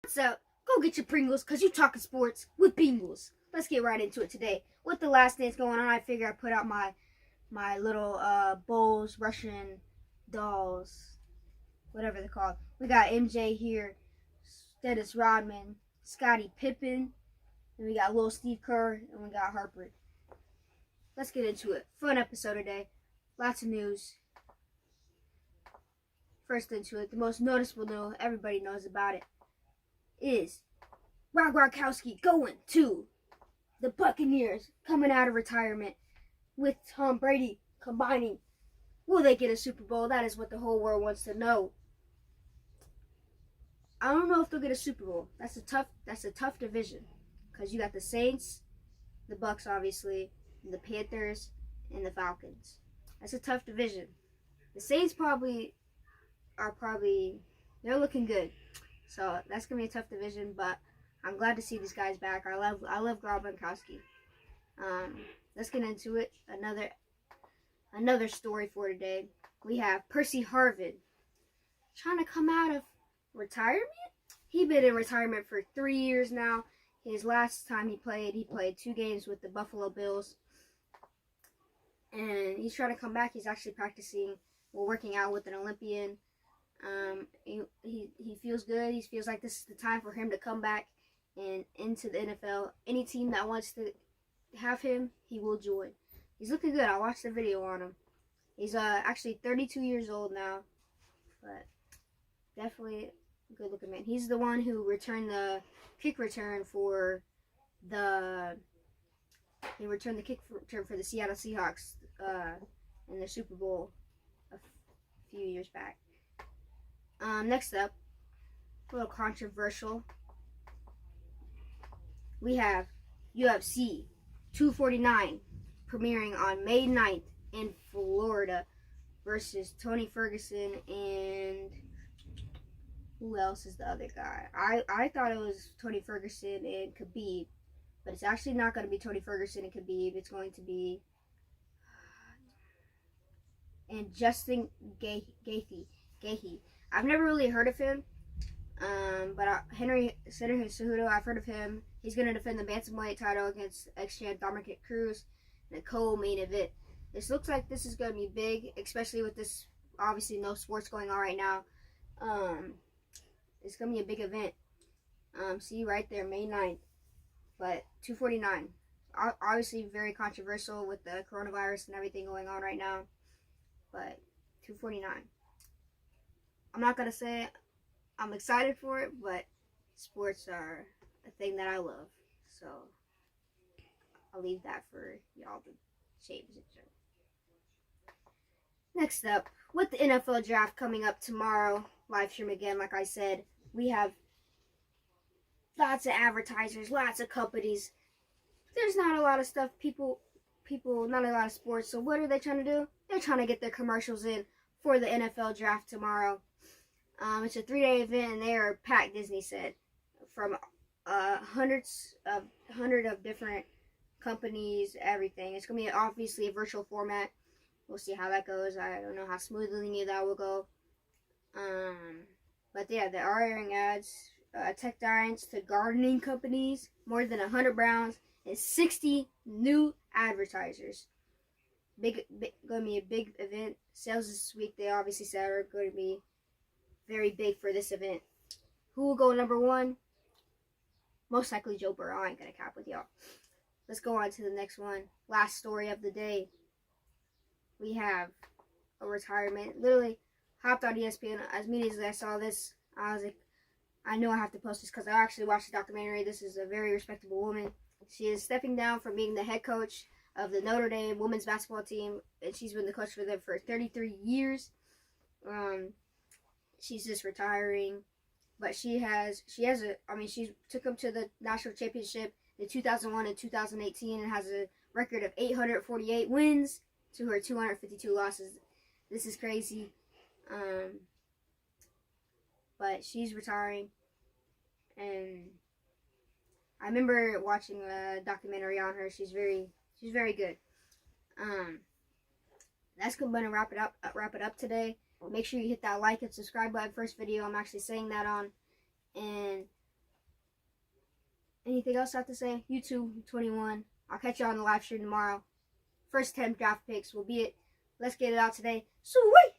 What's up? Go get your Pringles, cause you talking sports with Bengals. Let's get right into it today. With the last dance going on, I figure I put out my little Bulls Russian dolls, whatever they're called. We got MJ here, Dennis Rodman, Scottie Pippen, and we got Lil Steve Kerr, and we got Harper. Let's get into it. Fun episode today. Lots of news. First into it, the most noticeable news, everybody knows about it, is Rob Gronkowski going to the Buccaneers, coming out of retirement with Tom Brady combining. Will they get a Super Bowl? That is what the whole world wants to know. I don't know if they'll get a Super Bowl. That's a tough division, because you got the Saints, the Bucks obviously, the Panthers, and the Falcons. That's a tough division. The Saints they're looking good. So that's gonna be a tough division, but I'm glad to see these guys back. I love Rob Gronkowski. Let's get into it. Another story for today. We have Percy Harvin trying to come out of retirement. He's been in retirement for 3 years now. His last time he played 2 games with the Buffalo Bills, and he's trying to come back. He's actually practicing, working out with an Olympian. He feels good. He feels like this is the time for him to come back and into the NFL. Any team that wants to have him, he will join. He's looking good. I watched the video on him. He's actually 32 years old now, but definitely a good looking man. He's the one who returned the kick return for the Seattle Seahawks in the Super Bowl a few years back. Next up, a little controversial. We have UFC 249 premiering on May 9th in Florida versus Tony Ferguson and who else is the other guy? I thought it was Tony Ferguson and Khabib, but it's actually not going to be Tony Ferguson and Khabib. It's going to be and Justin Gaethje. I've never really heard of him, but Henry Cejudo, I've heard of him. He's going to defend the bantamweight title against ex-champ Dominic Cruz in a co-main event. This looks like this is going to be big, especially with this, obviously no sports going on right now. It's going to be a big event. See right there, May 9th. But 249, obviously very controversial with the coronavirus and everything going on right now. But 249. I'm not going to say I'm excited for it, but sports are a thing that I love. So I'll leave that for y'all to change it. Next up, with the NFL draft coming up tomorrow, live stream again, like I said, we have lots of advertisers, lots of companies. There's not a lot of stuff, not a lot of sports. So what are they trying to do? They're trying to get their commercials in for the NFL draft tomorrow. It's a 3-day event, and they are packed, Disney said, from hundred of different companies, everything. It's going to be obviously a virtual format. We'll see how that goes. I don't know how smoothly that will go. But yeah, they are airing ads. Tech giants to gardening companies, more than 100 brands, and 60 new advertisers. Going to be a big event. Sales this week, they obviously said, are going to be very big for this event. Who will go number 1? Most likely Joe Burrow. I ain't going to cap with y'all. Let's go on to the next one. Last story of the day. We have a retirement. Literally hopped on ESPN. As immediately as I saw this, I was like, I know I have to post this because I actually watched the documentary. This is a very respectable woman. She is stepping down from being the head coach of the Notre Dame women's basketball team, and she's been the coach for them for 33 years. She's just retiring, but she took them to the national championship in 2001 and 2018, and has a record of 848 wins to her 252 losses. This is crazy. But she's retiring, and I remember watching a documentary on her. She's very good. That's gonna wrap it up today. Make sure you hit that like and subscribe button. First video I'm actually saying that on, and Anything else I have to say? YouTube 21. I'll catch you on the live stream tomorrow. First 10 draft picks will be it. Let's get it out today. Sweet!